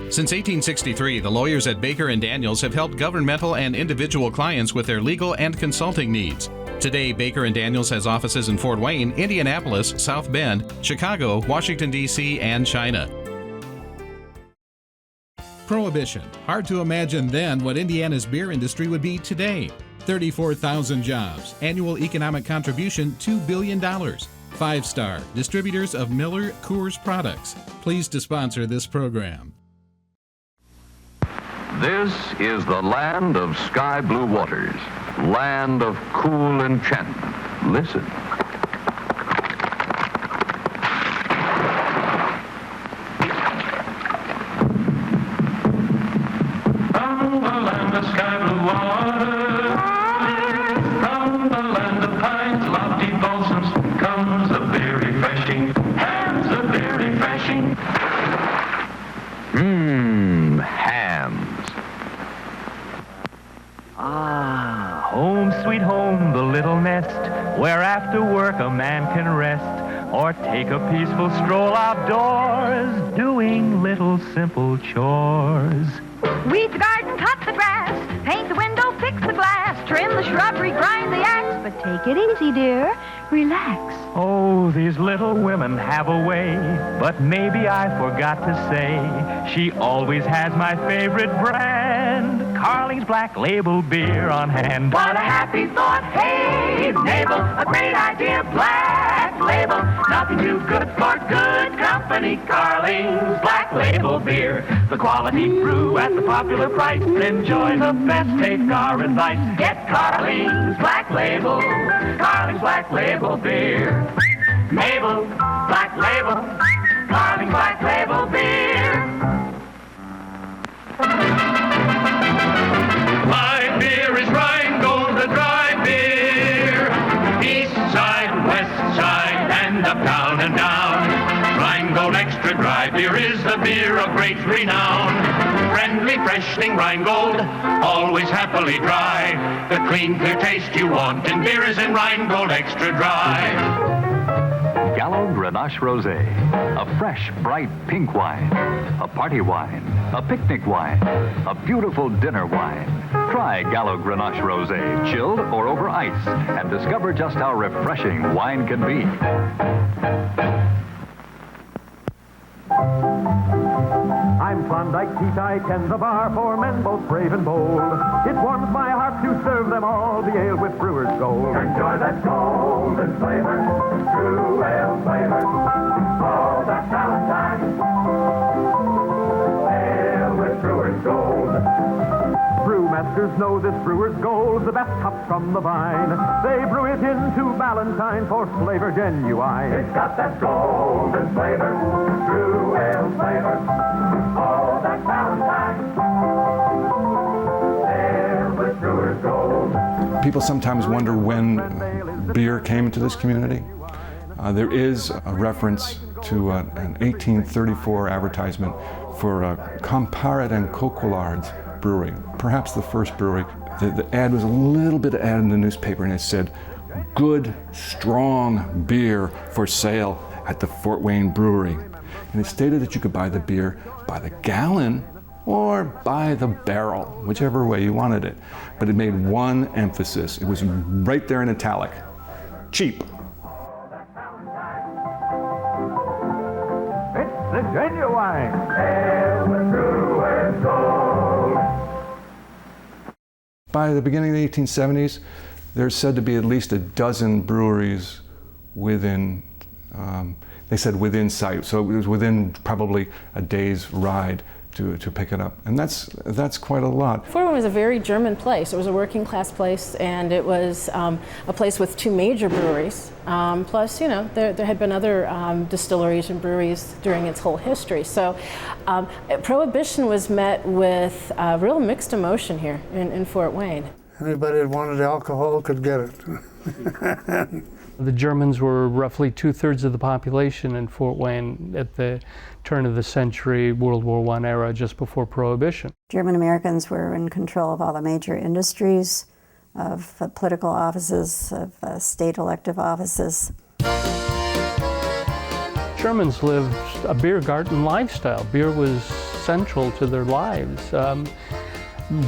Since 1863, the lawyers at Baker & Daniels have helped governmental and individual clients with their legal and consulting needs. Today, Baker & Daniels has offices in Fort Wayne, Indianapolis, South Bend, Chicago, Washington, D.C., and China. Prohibition. Hard to imagine then what Indiana's beer industry would be today. 34,000 jobs. Annual economic contribution, $2 billion. 5-star. Distributors of Miller Coors products. Pleased to sponsor this program. This is the land of sky blue waters, land of cool enchantment. Listen. From the land of sky blue waters, from the land of pines, lofty balsams, comes a beer refreshing, hands a beer refreshing. Hams. Ah, home sweet home, the little nest, where after work a man can rest, or take a peaceful stroll outdoors, doing little simple chores. Weed the garden, cut the grass, paint the window, fix the glass, trim the shrubbery, grind the axe. But take it easy, dear. Relax. Oh, these little women have a way, but maybe I forgot to say, she always has my favorite brand, Carling's Black Label beer on hand. What a happy thought. Hey, Mabel, a great idea. Black Label, nothing too good for good company. Carling's Black Label beer, the quality brew at the popular price. Enjoy the best, take our advice. Get Carling's Black Label, Carling's Black Label beer. Mabel, Black Label, Carling's Black Label beer. My beer is Rheingold, the dry beer. East side, west side, and up, down, and down. Rheingold extra dry beer is the beer of great renown. Friendly, freshening Rheingold, always happily dry. The clean, clear taste you want in beer is in Rheingold extra dry. Gallo Grenache Rosé, a fresh, bright pink wine, a party wine, a picnic wine, a beautiful dinner wine. Try Gallo Grenache Rosé, chilled or over ice, and discover just how refreshing wine can be. I'm Klondike, Teatike, and the bar for men both brave and bold. It warms my heart to serve them all the ale with Brewer's Gold. Enjoy that golden flavor, true ale flavor. Oh, that Valentine. Ale with Brewer's Gold. Brewmasters know this Brewer's Gold, the best hops from the vine. They brew it into Valentine for flavor genuine. It's got that golden flavor, true ale flavor. Oh, that Valentine. Ale with Brewer's Gold. People sometimes wonder when beer came into this community. There is a reference to an 1834 advertisement for Comparet and Coquillard's brewery, perhaps the first brewery. The ad was a little bit of ad in the newspaper, and it said, "Good, strong beer for sale at the Fort Wayne Brewery." And it stated that you could buy the beer by the gallon or by the barrel, whichever way you wanted it. But it made one emphasis. It was right there in italic. Cheap. It's the genuine ale with Brewer's Gold. By the beginning of the 1870s, there's said to be at least a dozen breweries within, they said within sight, so it was within probably a day's ride to pick it up. And that's quite a lot. Fort Wayne was a very German place. It was a working class place, and it was a place with two major breweries. Plus, you know, there had been other distilleries and breweries during its whole history. So Prohibition was met with real mixed emotion here in Fort Wayne. Anybody that wanted alcohol could get it. The Germans were roughly 2/3 of the population in Fort Wayne at the turn of the century, World War I era, just before Prohibition. German Americans were in control of all the major industries, of political offices, of state elective offices. Germans lived a beer garden lifestyle. Beer was central to their lives.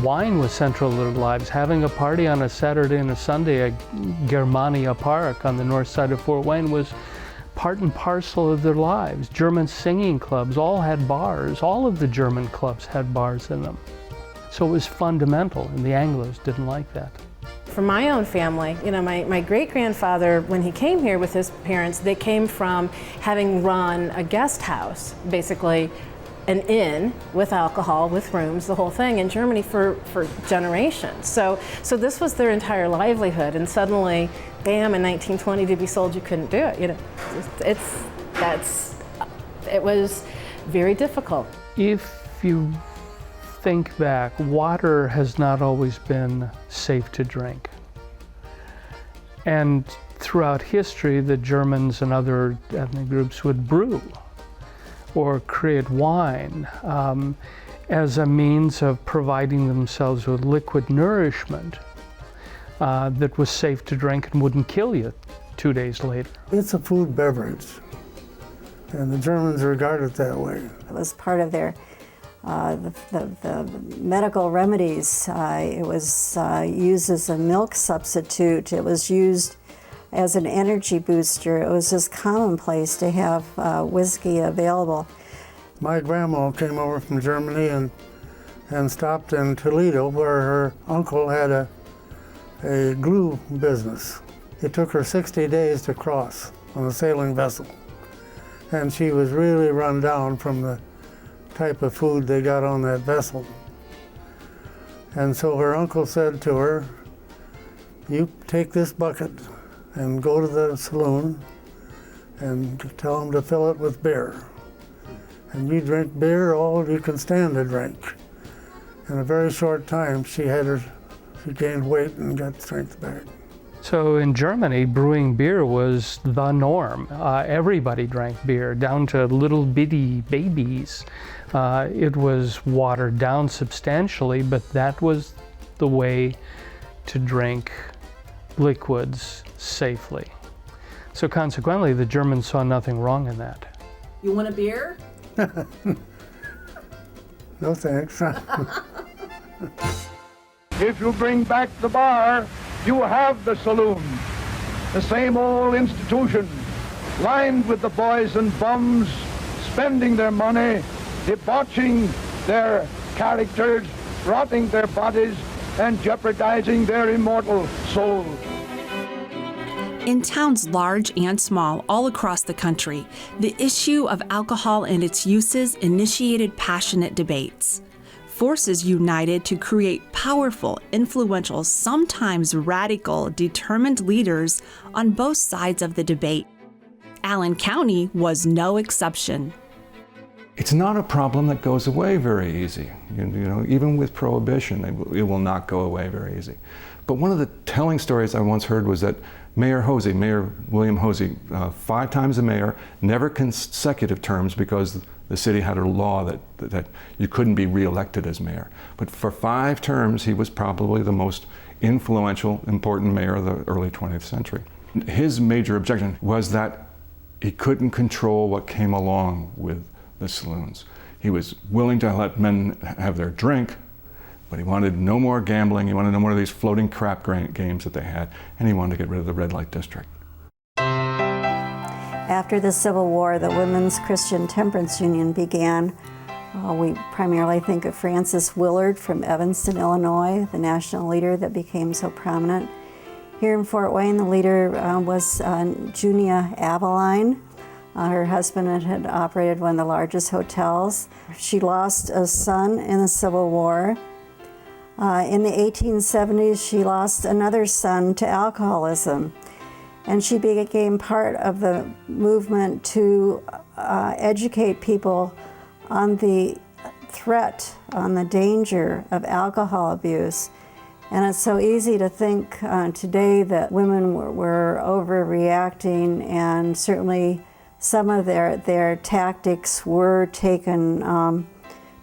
Wine was central to their lives. Having a party on a Saturday and a Sunday at Germania Park on the north side of Fort Wayne was part and parcel of their lives. German singing clubs all had bars. All of the German clubs had bars in them. So it was fundamental, and the Anglos didn't like that. For my own family, you know, my great-grandfather, when he came here with his parents, they came from having run a guest house, basically an inn with alcohol, with rooms, the whole thing in Germany for generations. So this was their entire livelihood, and suddenly, bam, in 1920 to be sold, you couldn't do it. You know, it was very difficult. If you think back, water has not always been safe to drink. And throughout history, the Germans and other ethnic groups would brew or create wine as a means of providing themselves with liquid nourishment that was safe to drink and wouldn't kill you 2 days later. It's a food beverage, and the Germans regard it that way. It was part of their the medical remedies. It was used as a milk substitute. It was used as an energy booster. It was just commonplace to have whiskey available. My grandma came over from Germany and stopped in Toledo, where her uncle had a glue business. It took her 60 days to cross on a sailing vessel, and she was really run down from the type of food they got on that vessel. And so her uncle said to her, "You take this bucket and go to the saloon and tell them to fill it with beer. And you drink beer all you can stand to drink." In a very short time, she gained weight and got strength back. So in Germany, brewing beer was the norm. Everybody drank beer, down to little bitty babies. It was watered down substantially, but that was the way to drink liquids safely. So consequently, the Germans saw nothing wrong in that. You want a beer? No thanks. If you bring back the bar, you have the saloon. The same old institution, lined with the boys and bums, spending their money, debauching their characters, rotting their bodies, and jeopardizing their immortal souls. In towns large and small all across the country, the issue of alcohol and its uses initiated passionate debates. Forces united to create powerful, influential, sometimes radical, determined leaders on both sides of the debate. Allen County was no exception. It's not a problem that goes away very easy. You know, even with prohibition, it will not go away very easy. But one of the telling stories I once heard was that Mayor William Hosey, 5 times a mayor, never consecutive terms, because the city had a law that you couldn't be reelected as mayor. But for 5 terms, he was probably the most influential, important mayor of the early 20th century. His major objection was that he couldn't control what came along with the saloons. He was willing to let men have their drink, but he wanted no more gambling. He wanted no more of these floating crap games that they had, and he wanted to get rid of the red light district. After the Civil War, the Women's Christian Temperance Union began. We primarily think of Frances Willard from Evanston, Illinois, the national leader that became so prominent. Here in Fort Wayne, the leader was Junia Aveline. Her husband had operated one of the largest hotels. She lost a son in the Civil War. In the 1870s, she lost another son to alcoholism. And she became part of the movement to educate people on the threat, on the danger of alcohol abuse. And it's so easy to think today that women were overreacting, and certainly some of their tactics were taken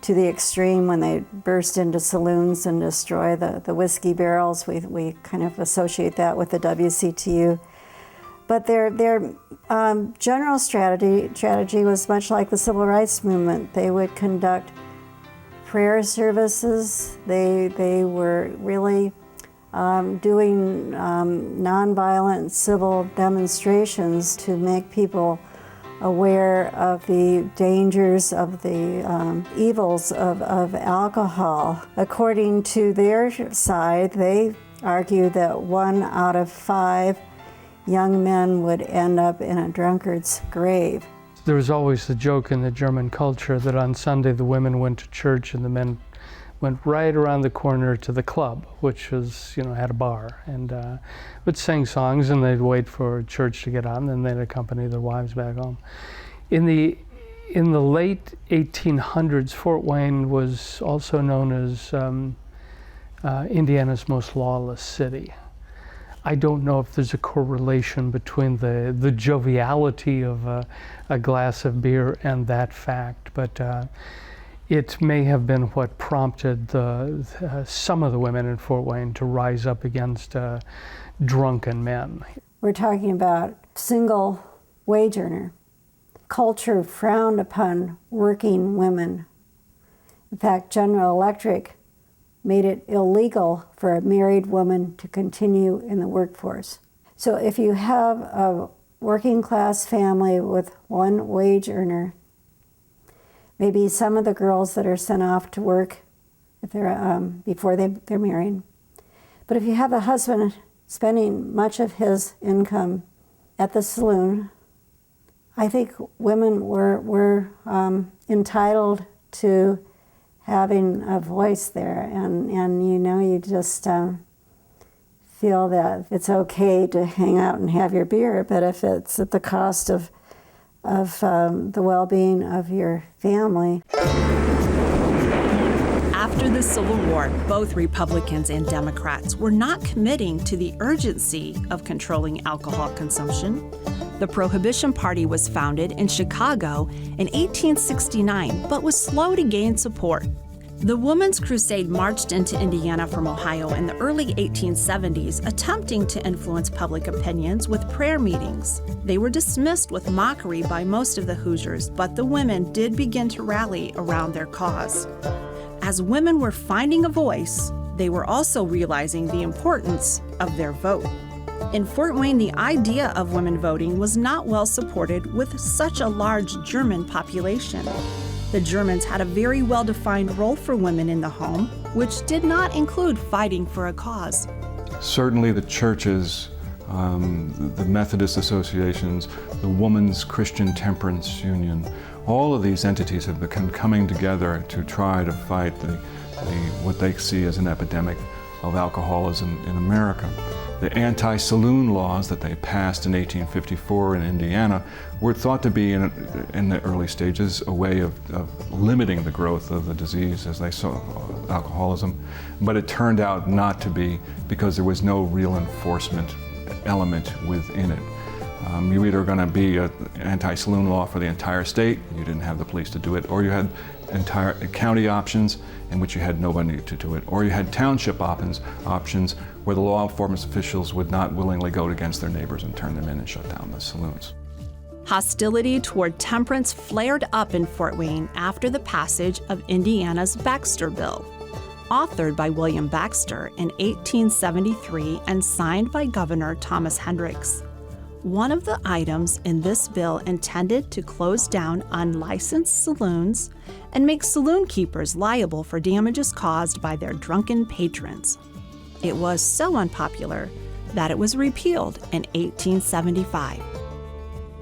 to the extreme when they burst into saloons and destroy the whiskey barrels. We kind of associate that with the WCTU. But their general strategy was much like the Civil Rights Movement. They would conduct prayer services. They were really doing nonviolent civil demonstrations to make people aware of the dangers, of the evils of alcohol. According to their side, they argue that 1 out of 5 young men would end up in a drunkard's grave. There was always the joke in the German culture that on Sunday the women went to church and the men went right around the corner to the club, which was, had a bar, and would sing songs, and they'd wait for church to get on, and they'd accompany their wives back home. In the late 1800s, Fort Wayne was also known as Indiana's most lawless city. I don't know if there's a correlation between the joviality of a glass of beer and that fact, but it may have been what prompted some of the women in Fort Wayne to rise up against drunken men. We're talking about single wage earner. Culture frowned upon working women. In fact, General Electric made it illegal for a married woman to continue in the workforce. So if you have a working class family with 1 wage earner, maybe some of the girls that are sent off to work if they're, before they're married. But if you have a husband spending much of his income at the saloon, I think women were entitled to having a voice there, and you just feel that it's okay to hang out and have your beer, but if it's at the cost of the well-being of your family. After the Civil War, both Republicans and Democrats were not committing to the urgency of controlling alcohol consumption. The Prohibition Party was founded in Chicago in 1869, but was slow to gain support. The Women's Crusade marched into Indiana from Ohio in the early 1870s, attempting to influence public opinions with prayer meetings. They were dismissed with mockery by most of the Hoosiers, but the women did begin to rally around their cause. As women were finding a voice, they were also realizing the importance of their vote. In Fort Wayne, the idea of women voting was not well supported with such a large German population. The Germans had a very well-defined role for women in the home, which did not include fighting for a cause. Certainly the churches, the Methodist associations, the Women's Christian Temperance Union, all of these entities have become coming together to try to fight what they see as an epidemic of alcoholism in America. The anti-saloon laws that they passed in 1854 in Indiana were thought to be, in the early stages, a way of limiting the growth of the disease as they saw alcoholism. But it turned out not to be, because there was no real enforcement element within it. You either going to be an anti-saloon law for the entire state, you didn't have the police to do it, or you had entire county options in which you had nobody to do it, or you had township options where the law enforcement officials would not willingly go against their neighbors and turn them in and shut down the saloons. Hostility toward temperance flared up in Fort Wayne after the passage of Indiana's Baxter Bill. Authored by William Baxter in 1873 and signed by Governor Thomas Hendricks. One of the items in this bill intended to close down unlicensed saloons and make saloon keepers liable for damages caused by their drunken patrons. It was so unpopular that it was repealed in 1875.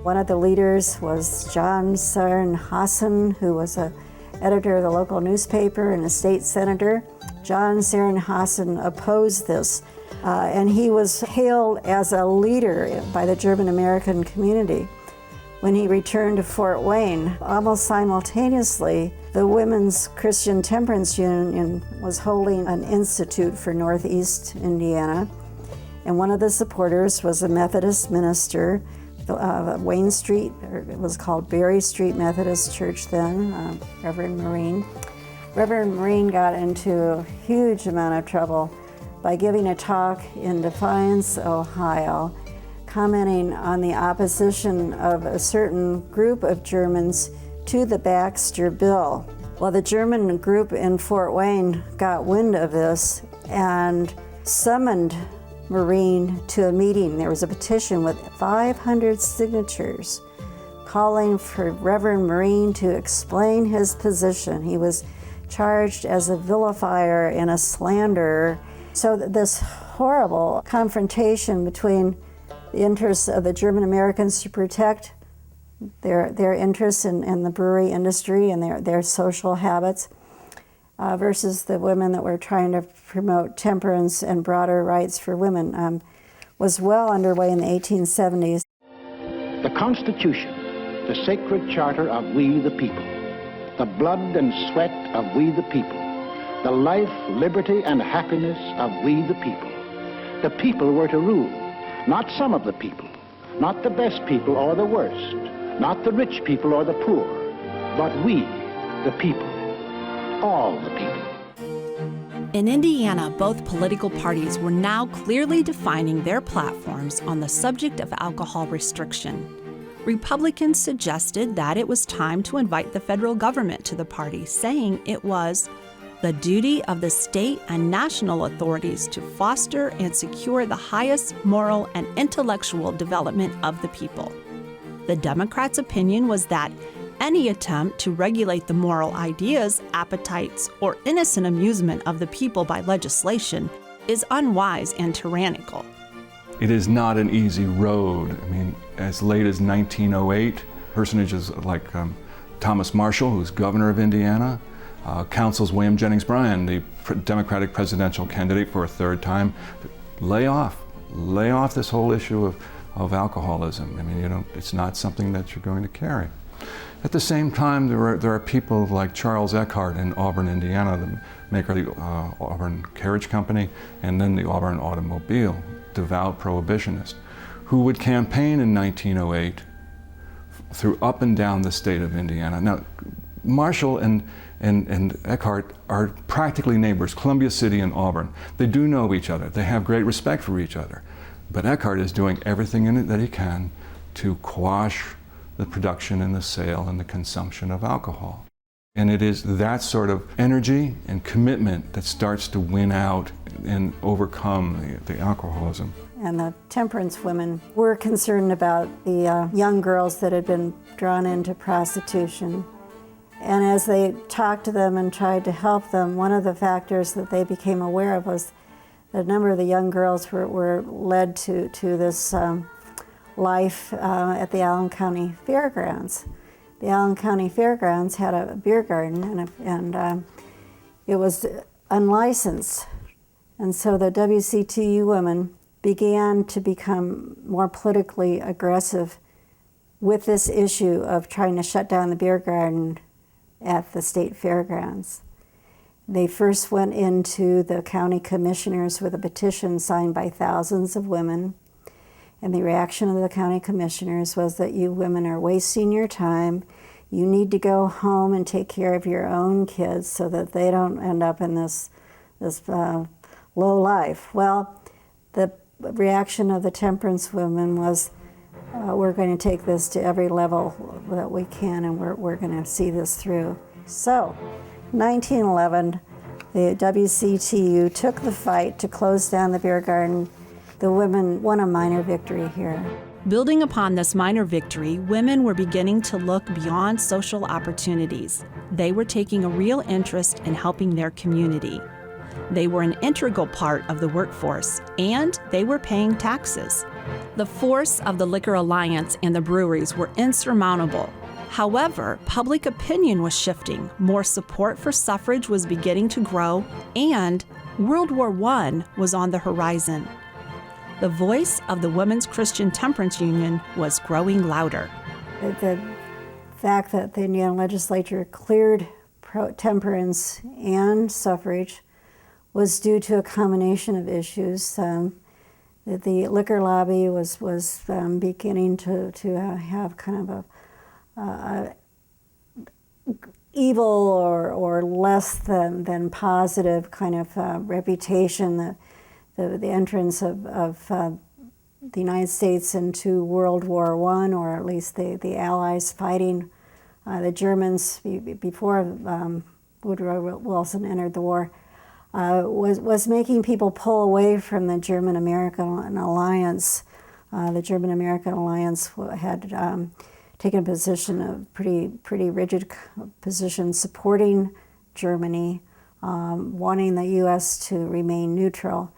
One of the leaders was John Sarenhausen, who was an editor of the local newspaper and a state senator. John Sarenhausen opposed this. And he was hailed as a leader by the German American community. When he returned to Fort Wayne, almost simultaneously, the Women's Christian Temperance Union was holding an institute for Northeast Indiana. And one of the supporters was a Methodist minister, Wayne Street, or it was called Berry Street Methodist Church then, Reverend Marine. Reverend Marine got into a huge amount of trouble by giving a talk in Defiance, Ohio, commenting on the opposition of a certain group of Germans to the Baxter Bill. Well, the German group in Fort Wayne got wind of this and summoned Marine to a meeting. There was a petition with 500 signatures calling for Reverend Marine to explain his position. He was charged as a vilifier and a slanderer. So this horrible confrontation between the interests of the German Americans to protect their interests in the brewery industry and their social habits versus the women that were trying to promote temperance and broader rights for women was well underway in the 1870s. The Constitution, the sacred charter of we the people, the blood and sweat of we the people, the life, liberty, and happiness of we the people. The people were to rule, not some of the people, not the best people or the worst, not the rich people or the poor, but we, the people, all the people. In Indiana, both political parties were now clearly defining their platforms on the subject of alcohol restriction. Republicans suggested that it was time to invite the federal government to the party, saying it was the duty of the state and national authorities to foster and secure the highest moral and intellectual development of the people. The Democrats' opinion was that any attempt to regulate the moral ideas, appetites, or innocent amusement of the people by legislation is unwise and tyrannical. It is not an easy road. I mean, as late as 1908, personages like Thomas Marshall, who's governor of Indiana, counsels William Jennings Bryan, the Democratic presidential candidate for a third time, lay off this whole issue of alcoholism. I mean, it's not something that you're going to carry. At the same time, there are people like Charles Eckhart in Auburn, Indiana, the maker of the Auburn Carriage Company, and then the Auburn Automobile, devout prohibitionist, who would campaign in 1908 through up and down the state of Indiana. Now, Marshall and Eckhart are practically neighbors, Columbia City and Auburn. They do know each other. They have great respect for each other. But Eckhart is doing everything in it that he can to quash the production and the sale and the consumption of alcohol. And it is that sort of energy and commitment that starts to win out and overcome the alcoholism. And the temperance women were concerned about the young girls that had been drawn into prostitution. And as they talked to them and tried to help them, one of the factors that they became aware of was that a number of the young girls were led to this life at the Allen County Fairgrounds. The Allen County Fairgrounds had a beer garden, and it was unlicensed. And so the WCTU women began to become more politically aggressive with this issue of trying to shut down the beer garden at the state fairgrounds. They first went into the county commissioners with a petition signed by thousands of women. And the reaction of the county commissioners was that you women are wasting your time. You need to go home and take care of your own kids so that they don't end up in this low life. Well, the reaction of the temperance women was, we're going to take this to every level that we can, and we're going to see this through. So, 1911, the WCTU took the fight to close down the beer garden. The women won a minor victory here. Building upon this minor victory, women were beginning to look beyond social opportunities. They were taking a real interest in helping their community. They were an integral part of the workforce, and they were paying taxes. The force of the Liquor Alliance and the breweries were insurmountable. However, public opinion was shifting, more support for suffrage was beginning to grow, and World War I was on the horizon. The voice of the Women's Christian Temperance Union was growing louder. The fact that the Indiana legislature cleared temperance and suffrage was due to a combination of issues. That the liquor lobby was beginning to have kind of a evil or less than positive kind of reputation. The entrance of the United States into World War I, or at least the Allies fighting The Germans, before Woodrow Wilson entered the war, was making people pull away from the German-American alliance. The German-American alliance had taken a position, a pretty rigid position, supporting Germany, wanting the U.S. to remain neutral.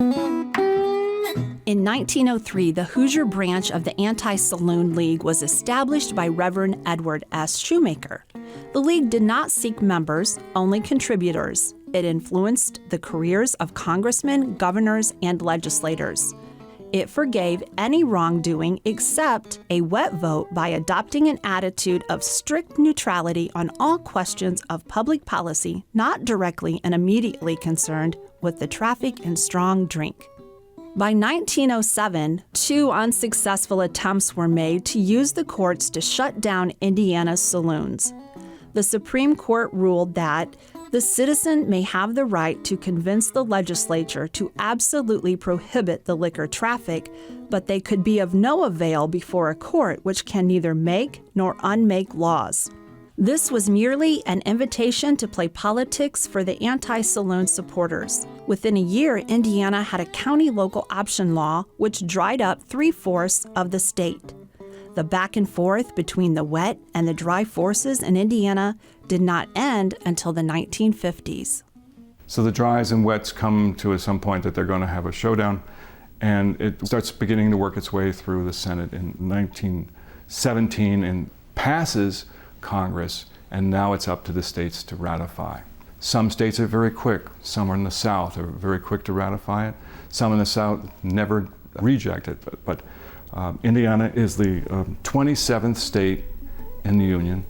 In 1903, the Hoosier branch of the Anti-Saloon League was established by Reverend Edward S. Shoemaker. The League did not seek members, only contributors. It influenced the careers of congressmen, governors, and legislators. It forgave any wrongdoing except a wet vote by adopting an attitude of strict neutrality on all questions of public policy not directly and immediately concerned with the traffic in strong drink. By 1907, 2 unsuccessful attempts were made to use the courts to shut down Indiana's saloons. The Supreme Court ruled that the citizen may have the right to convince the legislature to absolutely prohibit the liquor traffic, but they could be of no avail before a court which can neither make nor unmake laws. This was merely an invitation to play politics for the anti-saloon supporters. Within a year, Indiana had a county local option law which dried up 3/4 of the state. The back and forth between the wet and the dry forces in Indiana did not end until the 1950s. So the dries and wets come to some point that they're going to have a showdown, and it starts beginning to work its way through the Senate in 1917 and passes Congress, and now it's up to the states to ratify. Some states are very quick. Some in the South are very quick to ratify it. Some in the South never reject it. But Indiana is the 27th state in the Union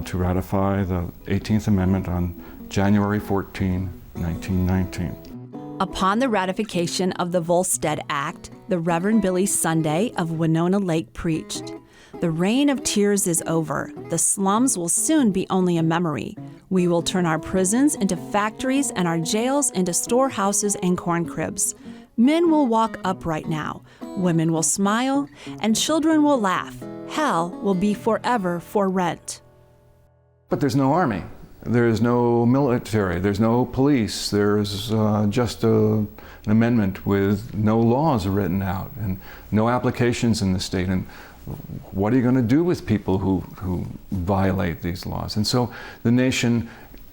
to ratify the 18th Amendment on January 14, 1919. Upon the ratification of the Volstead Act, the Reverend Billy Sunday of Winona Lake preached, "The reign of tears is over. The slums will soon be only a memory. We will turn our prisons into factories and our jails into storehouses and corn cribs. Men will walk upright now. Women will smile, and children will laugh. Hell will be forever for rent." But there's no army. There's no military. There's no police. There's just an amendment with no laws written out and no applications in the state. And what are you going to do with people who violate these laws? And so the nation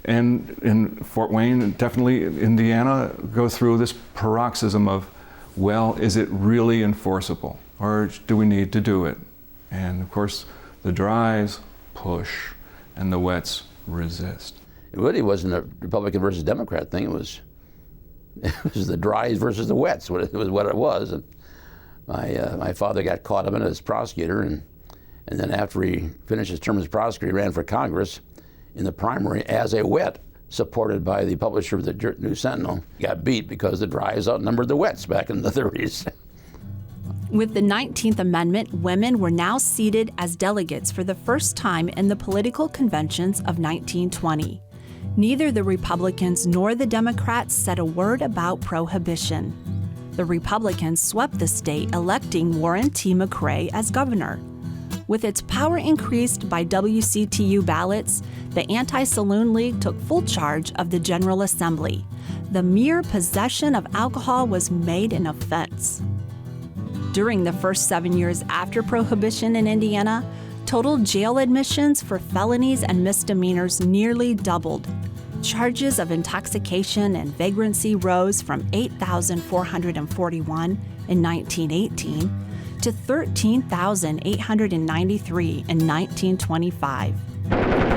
and in Fort Wayne, and definitely Indiana, go through this paroxysm of, well, is it really enforceable? Or do we need to do it? And of course, the dries push and the wets resist. It really wasn't a Republican versus Democrat thing. It was the dries versus the wets. It was what it was. And my father got caught up in it as prosecutor, and then after he finished his term as prosecutor, he ran for Congress in the primary as a wet, supported by the publisher of the News Sentinel. He got beat because the dries outnumbered the wets back in the 30s. With the 19th Amendment, women were now seated as delegates for the first time in the political conventions of 1920. Neither the Republicans nor the Democrats said a word about prohibition. The Republicans swept the state, electing Warren T. McRae as governor. With its power increased by WCTU ballots, the Anti-Saloon League took full charge of the General Assembly. The mere possession of alcohol was made an offense. During the first 7 years after Prohibition in Indiana, total jail admissions for felonies and misdemeanors nearly doubled. Charges of intoxication and vagrancy rose from 8,441 in 1918 to 13,893 in 1925.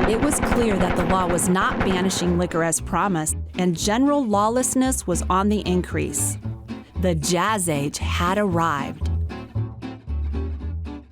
It was clear that the law was not banishing liquor as promised, and general lawlessness was on the increase. The Jazz Age had arrived.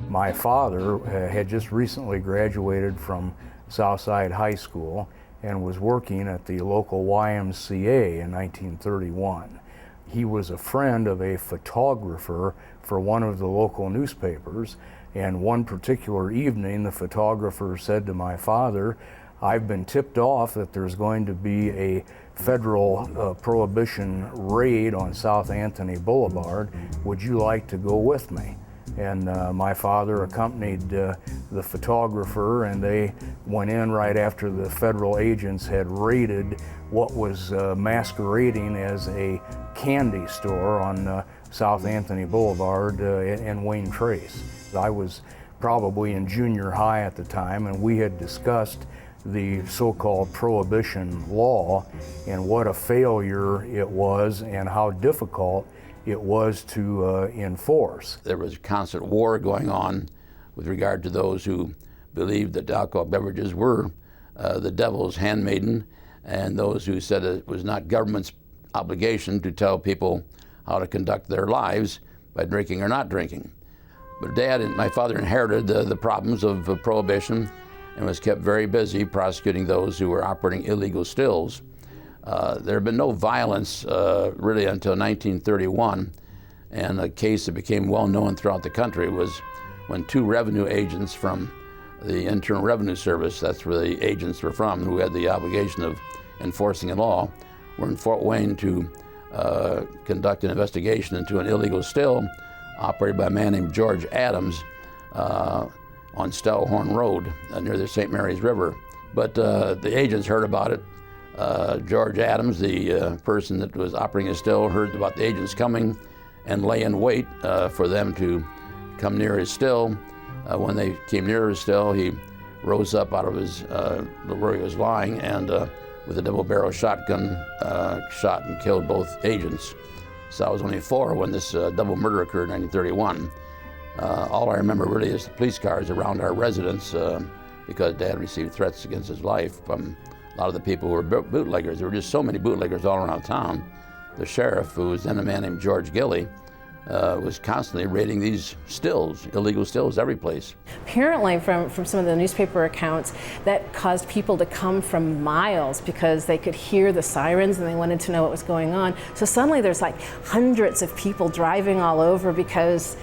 My father had just recently graduated from Southside High School and was working at the local YMCA in 1931. He was a friend of a photographer for one of the local newspapers, and one particular evening the photographer said to my father, "I've been tipped off that there's going to be a federal prohibition raid on South Anthony Boulevard. Would you like to go with me?" And my father accompanied the photographer, and they went in right after the federal agents had raided what was masquerading as a candy store on South Anthony Boulevard in Wayne Trace. I was probably in junior high at the time, and we had discussed the so-called Prohibition law and what a failure it was and how difficult it was to enforce. There was a constant war going on with regard to those who believed that alcoholic beverages were the devil's handmaiden, and those who said it was not government's obligation to tell people how to conduct their lives by drinking or not drinking. But Dad and my father inherited the problems of Prohibition and was kept very busy prosecuting those who were operating illegal stills. There had been no violence really until 1931, and a case that became well known throughout the country was when two revenue agents from the Internal Revenue Service, that's where the agents were from, who had the obligation of enforcing the law, were in Fort Wayne to conduct an investigation into an illegal still operated by a man named George Adams on Stellhorn Road near the St. Mary's River. But the agents heard about it. George Adams, the person that was operating a still, heard about the agents coming and lay in wait for them to come near his still. When they came near his still, he rose up out of his where he was lying and with a double-barrel shotgun shot and killed both agents. So I was only 4 when this double murder occurred in 1931. All I remember really is the police cars around our residence because Dad received threats against his life from a lot of the people who were bootleggers. There were just so many bootleggers all around town. The sheriff, who was then a man named George Gilley, was constantly raiding these stills, illegal stills, every place. Apparently, from some of the newspaper accounts, that caused people to come from miles because they could hear the sirens and they wanted to know what was going on. So suddenly there's like hundreds of people driving all over because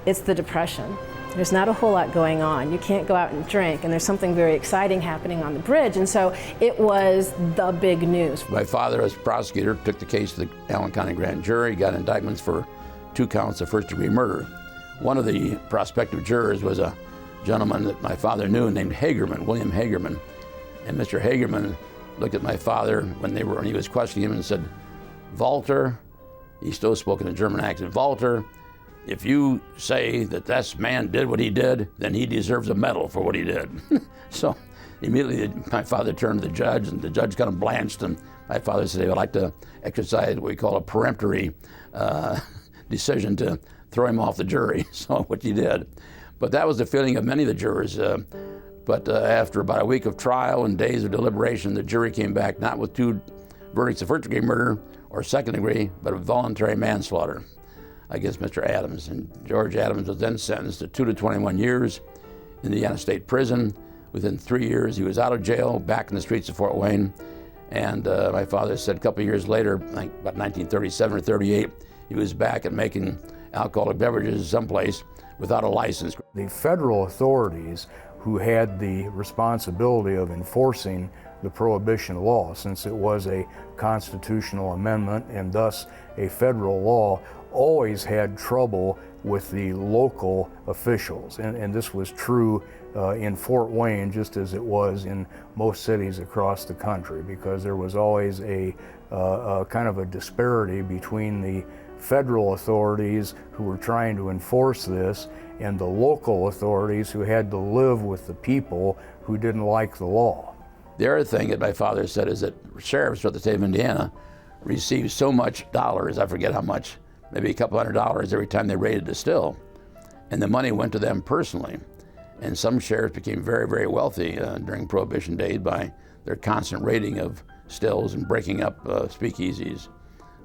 it's the Depression. There's not a whole lot going on. You can't go out and drink, and there's something very exciting happening on the bridge, and so it was the big news. My father, as prosecutor, took the case to the Allen County Grand Jury, got indictments for 2 counts of first-degree murder. One of the prospective jurors was a gentleman that my father knew named Hagerman, William Hagerman. And Mr. Hagerman looked at my father when he was questioning him and said, "Walter," he still spoke in a German accent, "Walter, if you say that this man did what he did, then he deserves a medal for what he did." So immediately my father turned to the judge, and the judge kind of blanched, and my father said he would like to exercise what we call a peremptory decision to throw him off the jury, so which he did. But that was the feeling of many of the jurors. But after about a week of trial and days of deliberation, the jury came back not with 2 verdicts of first-degree murder or second degree, but of voluntary manslaughter against Mr. Adams. And George Adams was then sentenced to 2 to 21 years in the Indiana State Prison. Within 3 years, he was out of jail, back in the streets of Fort Wayne. And my father said a couple of years later, like about 1937 or 38, he was back and making alcoholic beverages someplace without a license. The federal authorities who had the responsibility of enforcing the Prohibition law, since it was a constitutional amendment and thus a federal law, always had trouble with the local officials. And this was true in Fort Wayne just as it was in most cities across the country, because there was always a kind of a disparity between the federal authorities who were trying to enforce this and the local authorities who had to live with the people who didn't like the law. The other thing that my father said is that sheriffs throughout the state of Indiana received so much dollars, I forget how much, maybe a couple $100 every time they raided a still. And the money went to them personally. And some sheriffs became very, very wealthy during Prohibition days by their constant raiding of stills and breaking up speakeasies.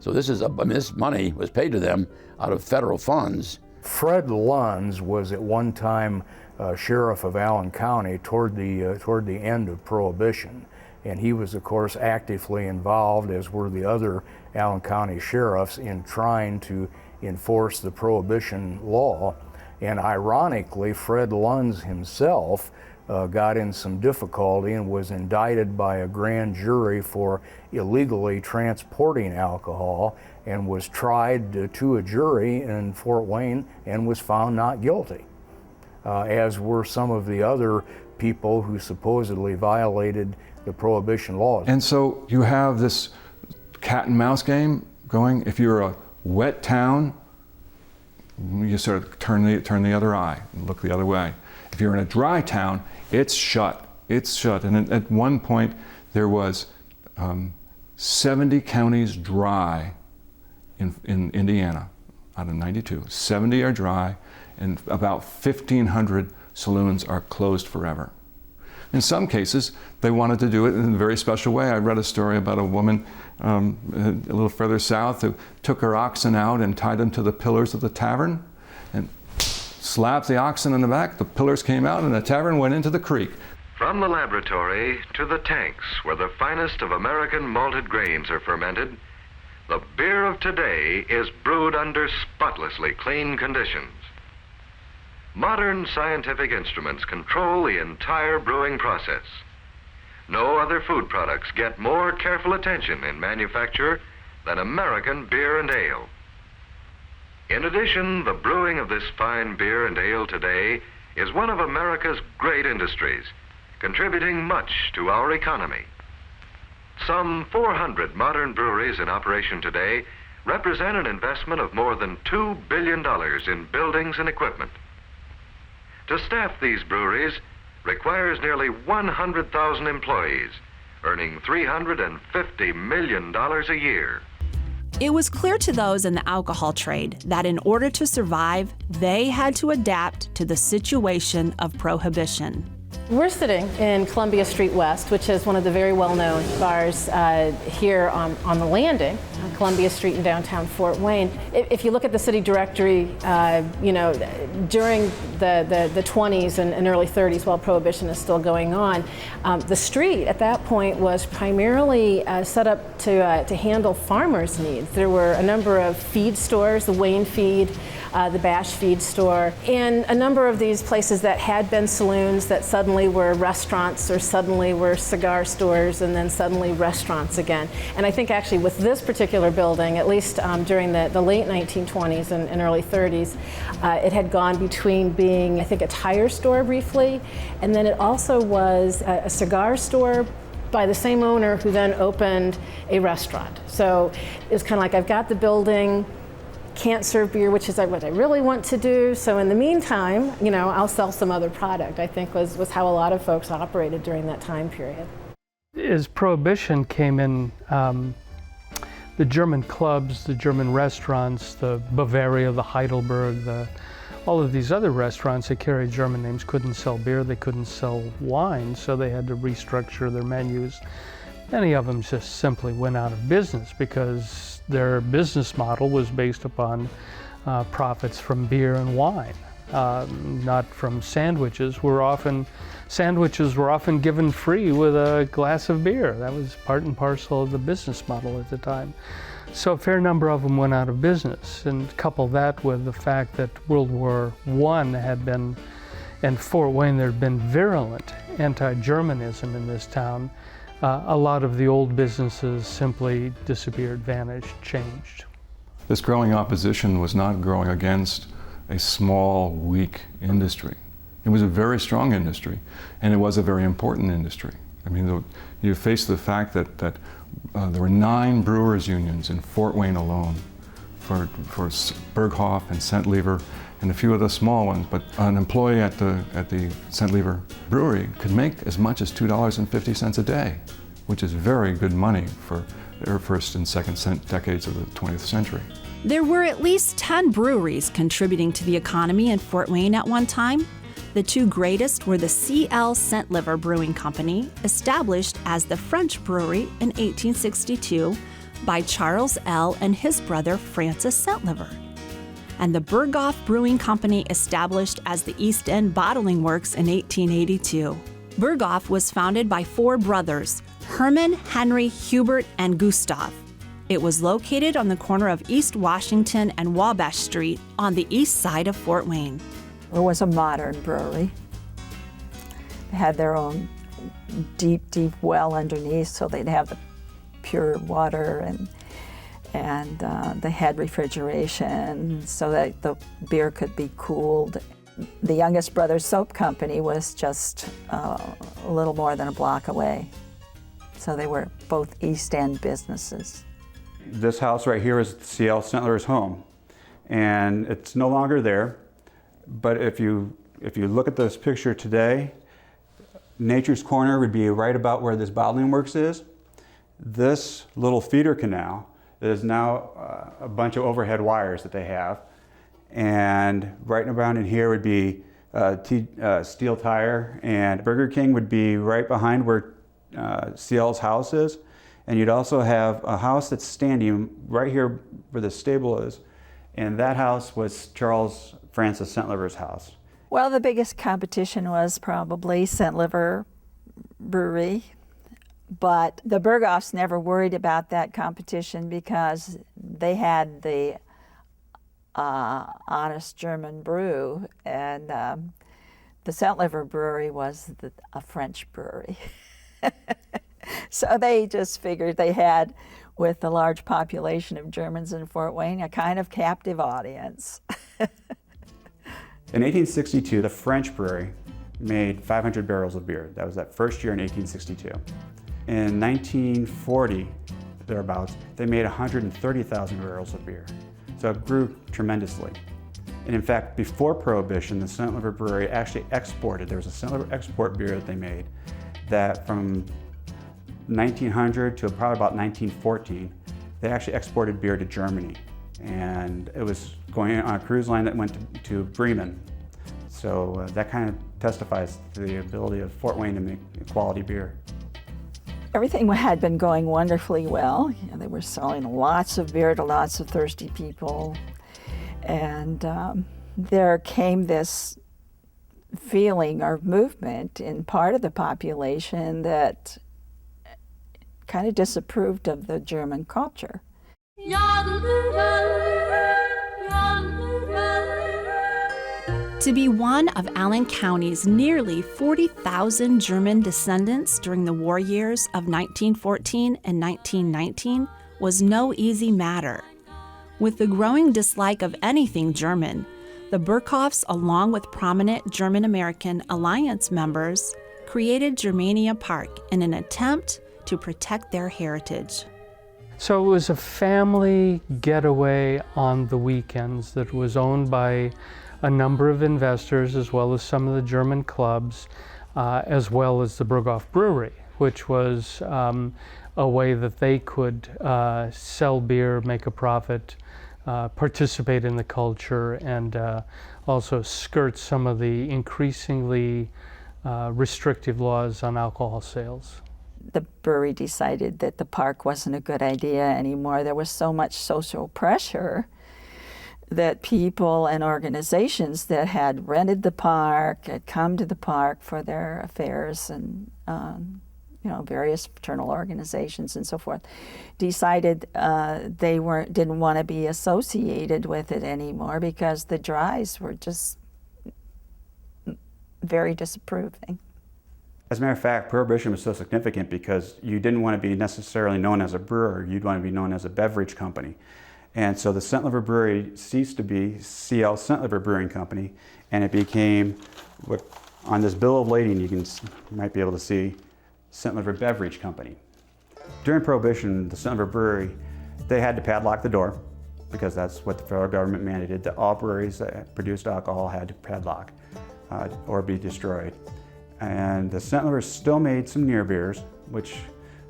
So this money was paid to them out of federal funds. Fred Lunds was at one time sheriff of Allen County toward the end of Prohibition, and he was, of course, actively involved, as were the other Allen County sheriffs, in trying to enforce the Prohibition law. And ironically, Fred Lunds himself got in some difficulty and was indicted by a grand jury for illegally transporting alcohol and was tried to a jury in Fort Wayne and was found not guilty, as were some of the other people who supposedly violated the Prohibition laws. And so you have this cat and mouse game going. If you're a wet town, you sort of turn the other eye and look the other way. If you're in a dry town, it's shut. It's shut. And at one point, there was 70 counties dry in Indiana out of 92. 70 are dry, and about 1,500 saloons are closed forever. In some cases, they wanted to do it in a very special way. I read a story about a woman a little further south who took her oxen out and tied them to the pillars of the tavern and slapped the oxen in the back. The pillars came out and the tavern went into the creek. From the laboratory to the tanks where the finest of American malted grains are fermented, the beer of today is brewed under spotlessly clean conditions. Modern scientific instruments control the entire brewing process. No other food products get more careful attention in manufacture than American beer and ale. In addition, the brewing of this fine beer and ale today is one of America's great industries, contributing much to our economy. Some 400 modern breweries in operation today represent an investment of more than $2 billion in buildings and equipment. To staff these breweries requires nearly 100,000 employees, earning $350 million a year. It was clear to those in the alcohol trade that in order to survive, they had to adapt to the situation of prohibition. We're sitting in Columbia Street West, which is one of the very well-known bars here on the Landing, on Columbia Street in downtown Fort Wayne. If you look at the city directory, during the 20s and early 30s, while Prohibition is still going on, the street at that point was primarily set up to handle farmers' needs. There were a number of feed stores, the Wayne Feed, the Bash Feed Store, and a number of these places that had been saloons that suddenly were restaurants or suddenly were cigar stores and then suddenly restaurants again. And I think actually with this particular building, at least during the late 1920s and early 30s, it had gone between being, I think, a tire store briefly, and then it also was a cigar store by the same owner who then opened a restaurant. So it was kind of like, I've got the building, can't serve beer, which is what I really want to do. So in the meantime, I'll sell some other product, I think was how a lot of folks operated during that time period. As Prohibition came in, the German clubs, the German restaurants, the Bavaria, the Heidelberg, all of these other restaurants that carried German names couldn't sell beer, they couldn't sell wine, so they had to restructure their menus. Many of them just simply went out of business because their business model was based upon profits from beer and wine, not from sandwiches. Sandwiches were often given free with a glass of beer. That was part and parcel of the business model at the time. So a fair number of them went out of business, and couple that with the fact that World War I had been, and Fort Wayne, there had been virulent anti-Germanism in this town. A lot of the old businesses simply disappeared, vanished, changed. This growing opposition was not growing against a small, weak industry. It was a very strong industry, and it was a very important industry. I mean, you face the fact that there were 9 brewers' unions in Fort Wayne alone for Berghoff and Centlivre and a few of the small ones, but an employee at the Centlivre brewery could make as much as $2.50 a day, which is very good money for the first and second decades of the 20th century. There were at least 10 breweries contributing to the economy in Fort Wayne at one time. The two greatest were the C.L. Centlivre Brewing Company, established as the French brewery in 1862 by Charles L. and his brother Francis Centlivre, and the Berghoff Brewing Company, established as the East End Bottling Works in 1882. Berghoff was founded by 4 brothers, Herman, Henry, Hubert, and Gustav. It was located on the corner of East Washington and Wabash Street on the east side of Fort Wayne. It was a modern brewery. They had their own deep well underneath, so they'd have the pure water, And they had refrigeration so that the beer could be cooled. The Youngest Brothers Soap Company was just a little more than a block away. So they were both East End businesses. This house right here is C.L. Sentler's home, and it's no longer there. But if you look at this picture today, Nature's Corner would be right about where this bottling works is. This little feeder canal is now a bunch of overhead wires that they have. And right around in here would be Steel Tire, and Burger King would be right behind where CL's house is. And you'd also have a house that's standing right here where the stable is. And that house was Charles Francis Centlivre's house. Well, the biggest competition was probably Centliver Brewery. But the Berghoffs never worried about that competition because they had the honest German brew, and the Centliver Brewery was a French brewery. So they just figured they had, with the large population of Germans in Fort Wayne, a kind of captive audience. In 1862, the French brewery made 500 barrels of beer. That was that first year in 1862. In 1940, thereabouts, they made 130,000 barrels of beer. So it grew tremendously. And in fact, before Prohibition, the Centliver Brewery actually exported. There was a Centliver export beer that they made that from 1900 to probably about 1914, they actually exported beer to Germany. And it was going on a cruise line that went to Bremen. So that kind of testifies to the ability of Fort Wayne to make quality beer. Everything had been going wonderfully well. They were selling lots of beer to lots of thirsty people. And there came this feeling or movement in part of the population that kind of disapproved of the German culture. To be one of Allen County's nearly 40,000 German descendants during the war years of 1914 and 1919 was no easy matter. With the growing dislike of anything German, the Berghoffs, along with prominent German-American Alliance members, created Germania Park in an attempt to protect their heritage. So it was a family getaway on the weekends that was owned by a number of investors, as well as some of the German clubs, as well as the Berghoff Brewery, which was a way that they could sell beer, make a profit, participate in the culture, and also skirt some of the increasingly restrictive laws on alcohol sales. The brewery decided that the park wasn't a good idea anymore. There was so much social pressure that people and organizations that had rented the park, had come to the park for their affairs, and various fraternal organizations and so forth, decided they didn't want to be associated with it anymore because the dries were just very disapproving. As a matter of fact, Prohibition was so significant because you didn't want to be necessarily known as a brewer, you'd want to be known as a beverage company. And so the Centliver Brewery ceased to be C.L. Centliver Brewing Company, and it became, what on this bill of lading you might be able to see, Centliver Beverage Company. During Prohibition, the Centliver Brewery, they had to padlock the door because that's what the federal government mandated, that all breweries that produced alcohol had to padlock or be destroyed. And the Centlivers still made some near beers, which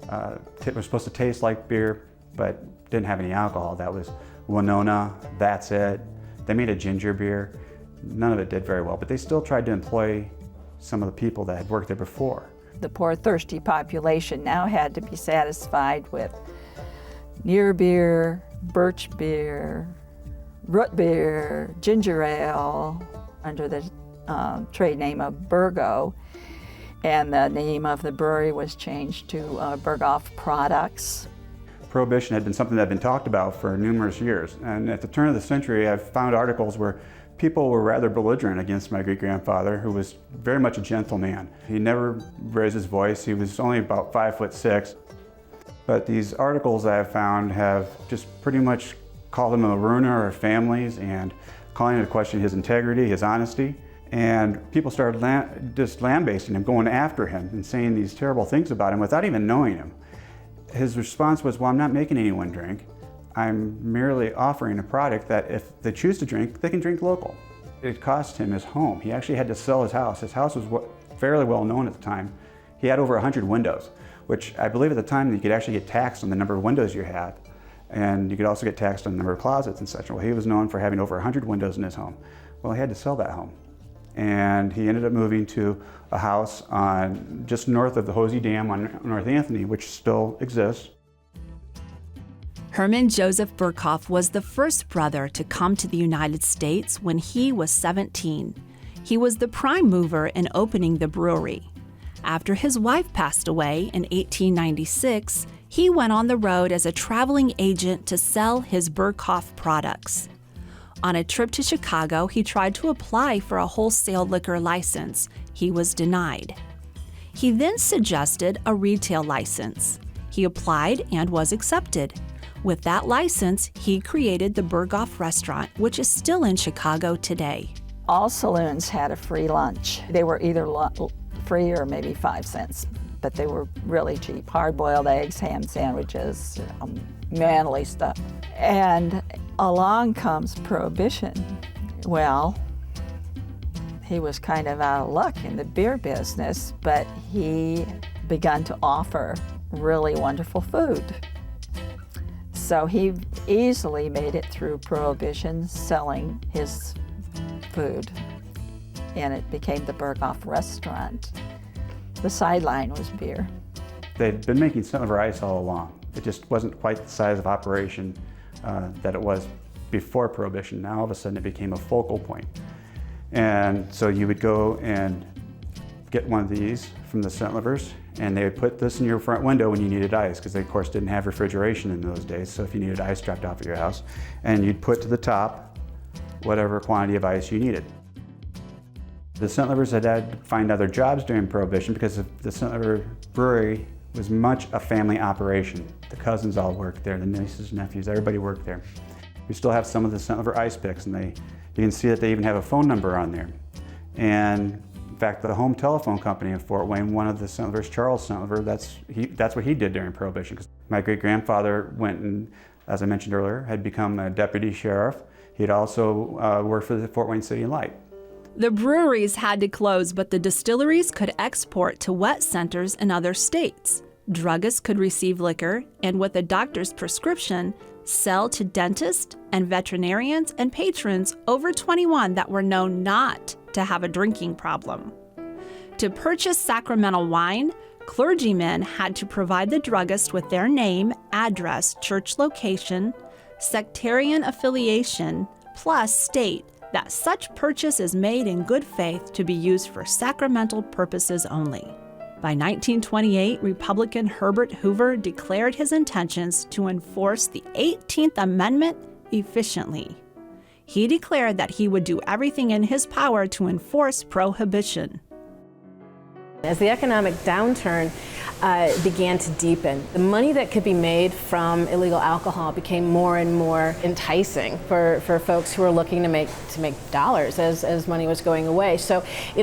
were supposed to taste like beer, but didn't have any alcohol. That was Winona, That's It. They made a ginger beer. None of it did very well, but they still tried to employ some of the people that had worked there before. The poor thirsty population now had to be satisfied with near beer, birch beer, root beer, ginger ale, under the trade name of Burgo. And the name of the brewery was changed to Berghoff Products. Prohibition had been something that had been talked about for numerous years. And at the turn of the century, I've found articles where people were rather belligerent against my great-grandfather, who was very much a gentle man. He never raised his voice. He was only about 5'6". But these articles that I've found have just pretty much called him a ruiner of families and calling into question his integrity, his honesty. And people started just lambasting him, going after him and saying these terrible things about him without even knowing him. His response was, well, I'm not making anyone drink. I'm merely offering a product that if they choose to drink, they can drink local. It cost him his home. He actually had to sell his house. His house was fairly well known at the time. He had over 100 windows, which I believe at the time you could actually get taxed on the number of windows you had. And you could also get taxed on the number of closets and such. Well, he was known for having over 100 windows in his home. Well, he had to sell that home. And he ended up moving to a house on just north of the Hosey Dam on North Anthony, which still exists. Herman Joseph Berkhof was the first brother to come to the United States when he was 17. He was the prime mover in opening the brewery. After his wife passed away in 1896, he went on the road as a traveling agent to sell his Berkhof products. On a trip to Chicago, he tried to apply for a wholesale liquor license. He was denied. He then suggested a retail license. He applied and was accepted. With that license, he created the Berghoff Restaurant, which is still in Chicago today. All saloons had a free lunch. They were either free or maybe 5 cents, but they were really cheap. Hard-boiled eggs, ham sandwiches, manly stuff. And along comes Prohibition. Well, he was kind of out of luck in the beer business, but he began to offer really wonderful food. So he easily made it through Prohibition selling his food, and it became the Berghoff Restaurant. The sideline was beer. They'd been making St. Liver Ice all along. It just wasn't quite the size of operation that it was before Prohibition. Now all of a sudden it became a focal point. And so you would go and get one of these from the St. Livers, and they would put this in your front window when you needed ice, because they of course didn't have refrigeration in those days, so if you needed ice dropped off at your house, and you'd put to the top whatever quantity of ice you needed. The St. Livers had to find other jobs during Prohibition because the St. Liver Brewery was much a family operation. The cousins all worked there, the nieces, nephews, everybody worked there. We still have some of the St. Liver ice picks, and you can see that they even have a phone number on there. And in fact, the home telephone company in Fort Wayne, one of the St. Livers, Charles St. Liver, that's what he did during Prohibition. My great-grandfather went and, as I mentioned earlier, had become a deputy sheriff. He'd also worked for the Fort Wayne City and Light. The breweries had to close, but the distilleries could export to wet centers in other states. Druggists could receive liquor and, with a doctor's prescription, sell to dentists and veterinarians and patrons over 21 that were known not to have a drinking problem. To purchase sacramental wine, clergymen had to provide the druggist with their name, address, church location, sectarian affiliation, plus state that such purchase is made in good faith to be used for sacramental purposes only. By 1928, Republican Herbert Hoover declared his intentions to enforce the 18th Amendment efficiently. He declared that he would do everything in his power to enforce Prohibition. As the economic downturn began to deepen, the money that could be made from illegal alcohol became more and more enticing for folks who were looking to make dollars as money was going away. So,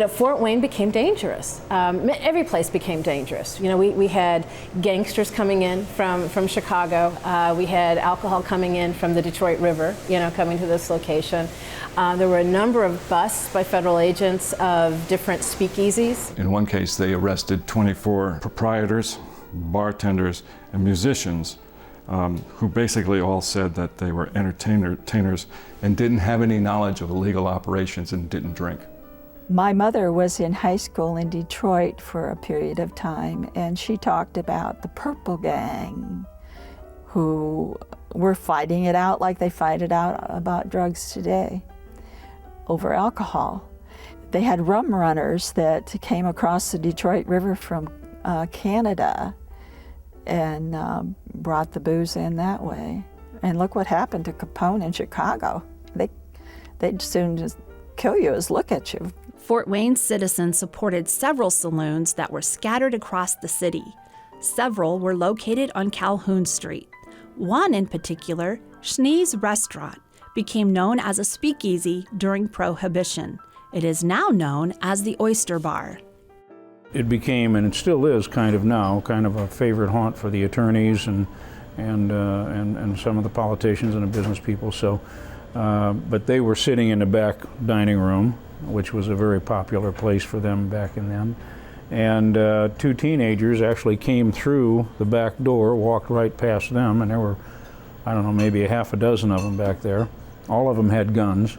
Fort Wayne became dangerous. Every place became dangerous. We had gangsters coming in from Chicago. We had alcohol coming in from the Detroit River, coming to this location. There were a number of busts by federal agents of different speakeasies. In one case, they arrested 24 proprietors, bartenders, and musicians who basically all said that they were entertainers and didn't have any knowledge of illegal operations and didn't drink. My mother was in high school in Detroit for a period of time, and she talked about the Purple Gang, who were fighting it out like they fight it out about drugs today over alcohol. They had rum runners that came across the Detroit River from Canada and brought the booze in that way. And look what happened to Capone in Chicago. They'd soon just kill you as look at you. Fort Wayne citizens supported several saloons that were scattered across the city. Several were located on Calhoun Street. One in particular, Schnee's Restaurant, became known as a speakeasy during Prohibition. It is now known as the Oyster Bar. It became, and it still is kind of now, kind of a favorite haunt for the attorneys and some of the politicians and the business people. So, but they were sitting in the back dining room, which was a very popular place for them back in then. And two teenagers actually came through the back door, walked right past them, and there were, I don't know, maybe a half a dozen of them back there. All of them had guns.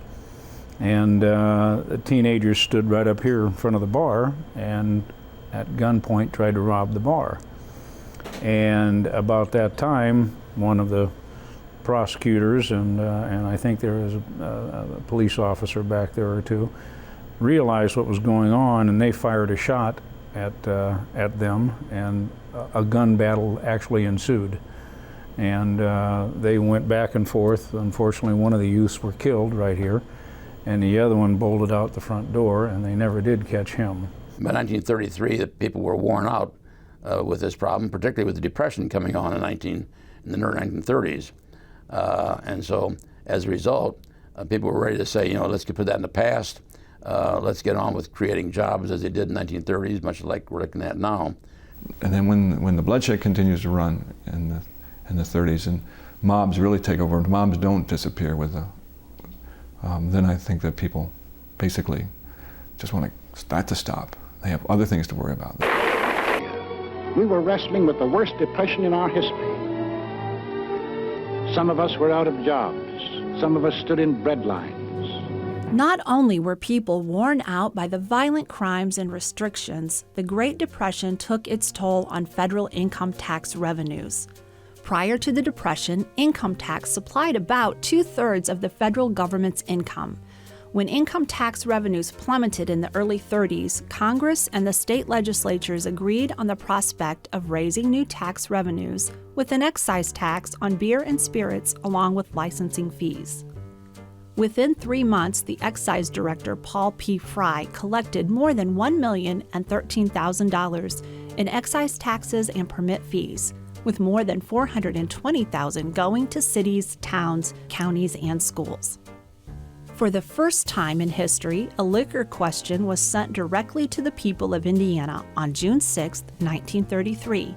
And the teenagers stood right up here in front of the bar and at gunpoint tried to rob the bar. And about that time, one of the prosecutors and I think there was a police officer back there or two, realized what was going on, and they fired a shot at them, and a gun battle actually ensued. And they went back and forth. Unfortunately, one of the youths were killed right here, and the other one bolted out the front door, and they never did catch him. By 1933, the people were worn out with this problem, particularly with the Depression coming on in the 1930s. And so, as a result, people were ready to say, let's put that in the past. Let's get on with creating jobs as they did in the 1930s, much like we're looking at now. And then when the bloodshed continues to run in the 30s and mobs really take over, and mobs don't disappear with then I think that people basically just want that to stop. They have other things to worry about. We were wrestling with the worst depression in our history. Some of us were out of jobs. Some of us stood in bread lines. Not only were people worn out by the violent crimes and restrictions, the Great Depression took its toll on federal income tax revenues. Prior to the Depression, income tax supplied about 2/3 of the federal government's income. When income tax revenues plummeted in the early 30s, Congress and the state legislatures agreed on the prospect of raising new tax revenues with an excise tax on beer and spirits along with licensing fees. Within 3 months, the excise director, Paul P. Fry, collected more than $1,013,000 in excise taxes and permit fees, with more than $420,000 going to cities, towns, counties, and schools. For the first time in history, a liquor question was sent directly to the people of Indiana on June 6, 1933,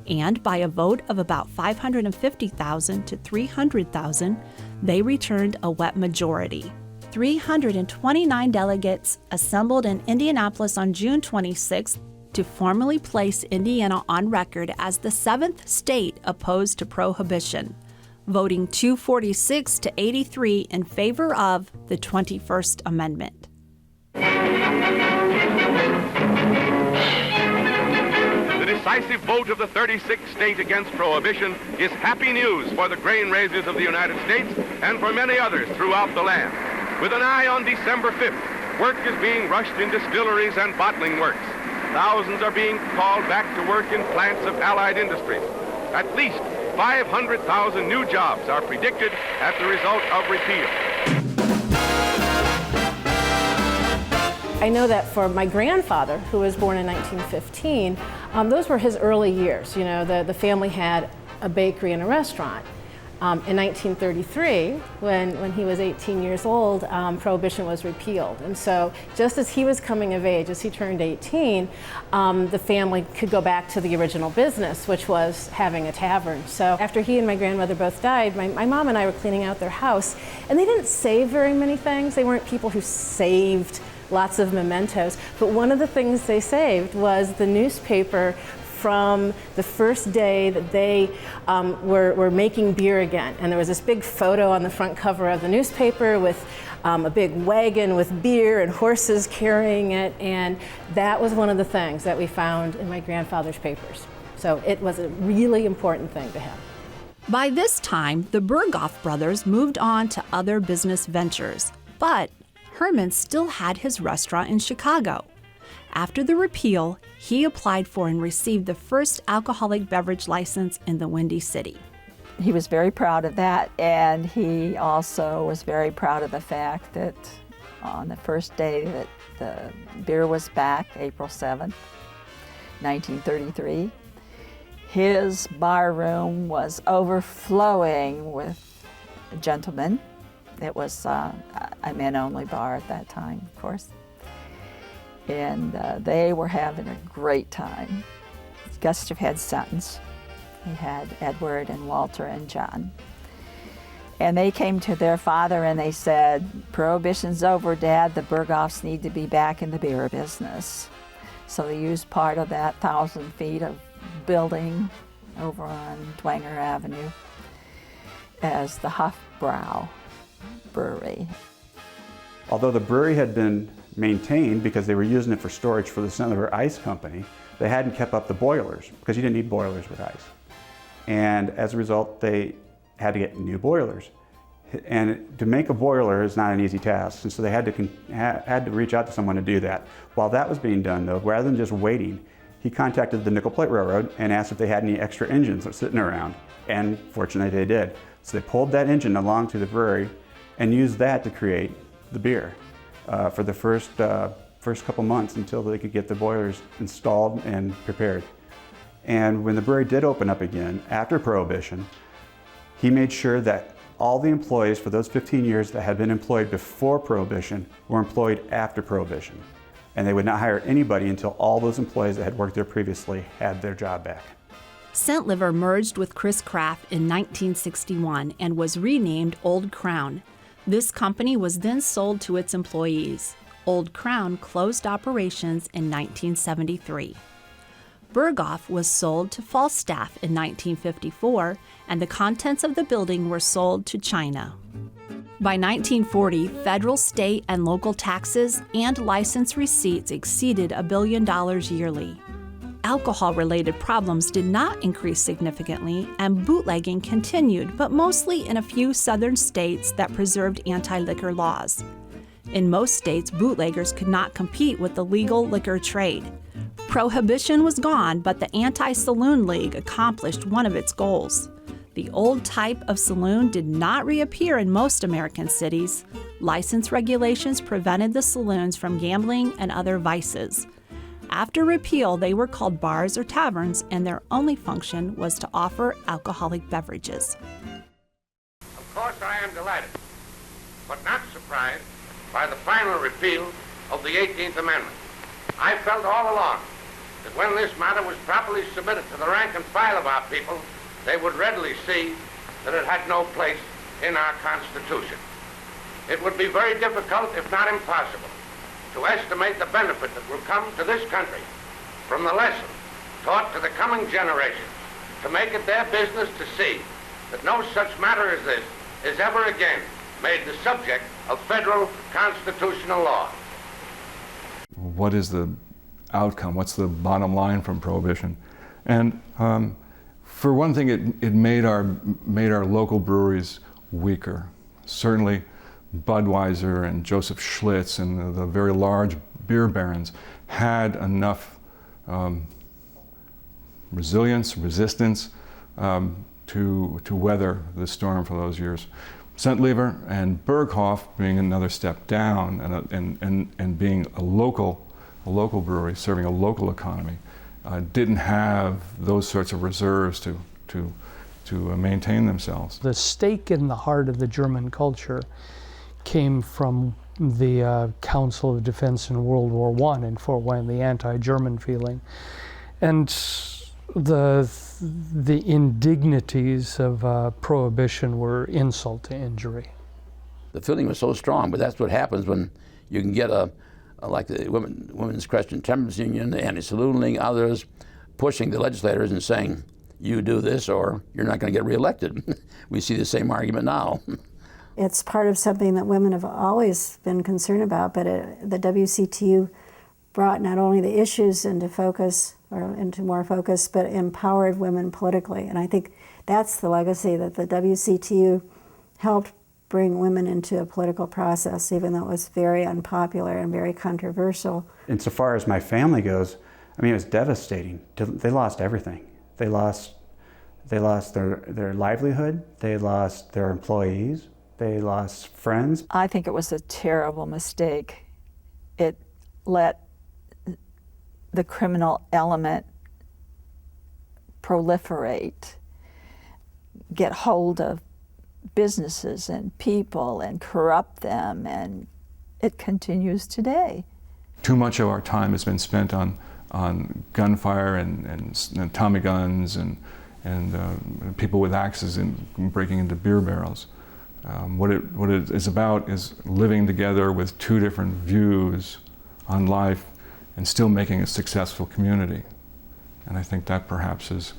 and by a vote of about 550,000 to 300,000, they returned a wet majority. 329 delegates assembled in Indianapolis on June 26 to formally place Indiana on record as the 7th state opposed to Prohibition, voting 246 to 83 in favor of the 21st Amendment. The decisive vote of the 36th state against Prohibition is happy news for the grain raisers of the United States and for many others throughout the land. With an eye on December 5th, work is being rushed in distilleries and bottling works. Thousands are being called back to work in plants of allied industries. At least 500,000 new jobs are predicted as the result of repeal. I know that for my grandfather, who was born in 1915, those were his early years. The family had a bakery and a restaurant. In 1933, when he was 18 years old, Prohibition was repealed. And so just as he was coming of age, as he turned 18, the family could go back to the original business, which was having a tavern. So after he and my grandmother both died, my mom and I were cleaning out their house, and they didn't save very many things. They weren't people who saved lots of mementos, but one of the things they saved was the newspaper from the first day that they were making beer again. And there was this big photo on the front cover of the newspaper with a big wagon with beer and horses carrying it, and that was one of the things that we found in my grandfather's papers. So it was a really important thing to have. By this time, the Berghoff brothers moved on to other business ventures, but Herman still had his restaurant in Chicago. After the repeal, he applied for and received the first alcoholic beverage license in the Windy City. He was very proud of that, and he also was very proud of the fact that on the first day that the beer was back, April 7th, 1933, His bar room was overflowing with gentlemen. It was a men-only bar at that time, of course. And they were having a great time. Gustav had sons. He had Edward and Walter and John. And they came to their father and they said, "Prohibition's over, Dad. The Berghoffs need to be back in the beer business." So they used part of that 1,000 feet of building over on Dwenger Avenue as the Hofbrau Brewery. Although the brewery had been maintained because they were using it for storage for the St. Liver Ice Company, they hadn't kept up the boilers because you didn't need boilers with ice. And as a result, they had to get new boilers. And to make a boiler is not an easy task, and so they had to reach out to someone to do that. While that was being done, though, rather than just waiting, he contacted the Nickel Plate Railroad and asked if they had any extra engines sitting around, and fortunately they did. So they pulled that engine along to the brewery and used that to create the beer for the first couple months until they could get the boilers installed and prepared. And when the brewery did open up again after Prohibition, he made sure that all the employees for those 15 years that had been employed before Prohibition were employed after Prohibition. And they would not hire anybody until all those employees that had worked there previously had their job back. St. Liver merged with Chris Craft in 1961 and was renamed Old Crown. This company was then sold to its employees. Old Crown closed operations in 1973. Berghoff was sold to Falstaff in 1954, and the contents of the building were sold to China. By 1940, federal, state, and local taxes and license receipts exceeded $1 billion yearly. Alcohol-related problems did not increase significantly, and bootlegging continued, but mostly in a few southern states that preserved anti-liquor laws. In most states, bootleggers could not compete with the legal liquor trade. Prohibition was gone, but the Anti-Saloon League accomplished one of its goals. The old type of saloon did not reappear in most American cities. License regulations prevented the saloons from gambling and other vices. After repeal, they were called bars or taverns, and their only function was to offer alcoholic beverages. Of course, I am delighted, but not surprised by the final repeal of the 18th Amendment. I felt all along that when this matter was properly submitted to the rank and file of our people, they would readily see that it had no place in our Constitution. It would be very difficult, if not impossible, to estimate the benefit that will come to this country from the lesson taught to the coming generations, to make it their business to see that no such matter as this is ever again made the subject of federal constitutional law. What is the outcome? What's the bottom line from Prohibition? And for one thing, it made our local breweries weaker. Certainly, Budweiser and Joseph Schlitz and the very large beer barons had enough resistance to weather the storm for those years. St. Liver and Berghoff being another step down and being a local brewery serving a local economy didn't have those sorts of reserves to maintain themselves. The stake in the heart of the German culture came from the Council of Defense in World War I in Fort Wayne, the anti-German feeling. And the indignities of Prohibition were insult to injury. The feeling was so strong, but that's what happens when you can get like the Women's Christian Temperance Union, the Anti-Saloon League, others pushing the legislators and saying, you do this or you're not going to get reelected. We see the same argument now. It's part of something that women have always been concerned about, but the WCTU brought not only the issues into focus, or into more focus, but empowered women politically. And I think that's the legacy, that the WCTU helped bring women into a political process, even though it was very unpopular and very controversial. Insofar as my family goes, I mean, it was devastating. They lost everything. They lost their livelihood, they lost their employees, they lost friends. I think it was a terrible mistake. It let the criminal element proliferate, get hold of businesses and people and corrupt them, and it continues today. Too much of our time has been spent on gunfire and Tommy guns and people with axes and breaking into beer barrels. What it is about is living together with two different views on life and still making a successful community. And I think that perhaps is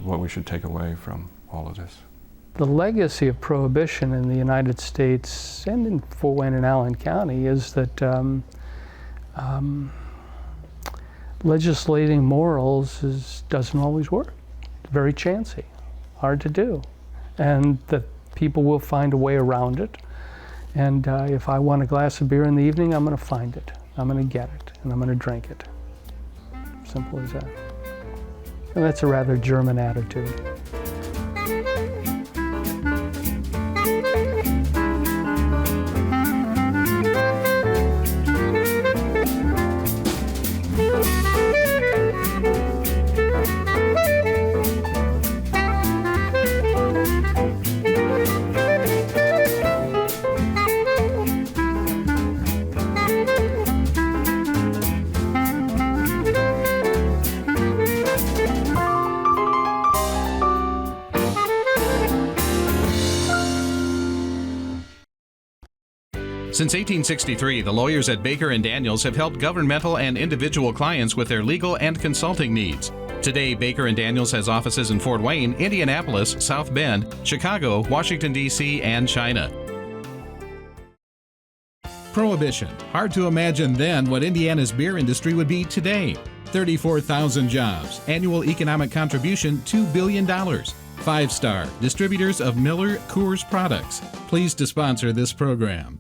what we should take away from all of this. The legacy of Prohibition in the United States and in Fort Wayne and Allen County is that legislating morals doesn't always work. It's very chancy, hard to do, and that people will find a way around it. And if I want a glass of beer in the evening, I'm going to find it. I'm going to get it, and I'm going to drink it. Simple as that. And that's a rather German attitude. Since 1863, the lawyers at Baker & Daniels have helped governmental and individual clients with their legal and consulting needs. Today, Baker & Daniels has offices in Fort Wayne, Indianapolis, South Bend, Chicago, Washington, D.C., and China. Prohibition. Hard to imagine then what Indiana's beer industry would be today. 34,000 jobs. Annual economic contribution, $2 billion. 5-star. Distributors of Miller Coors products. Pleased to sponsor this program.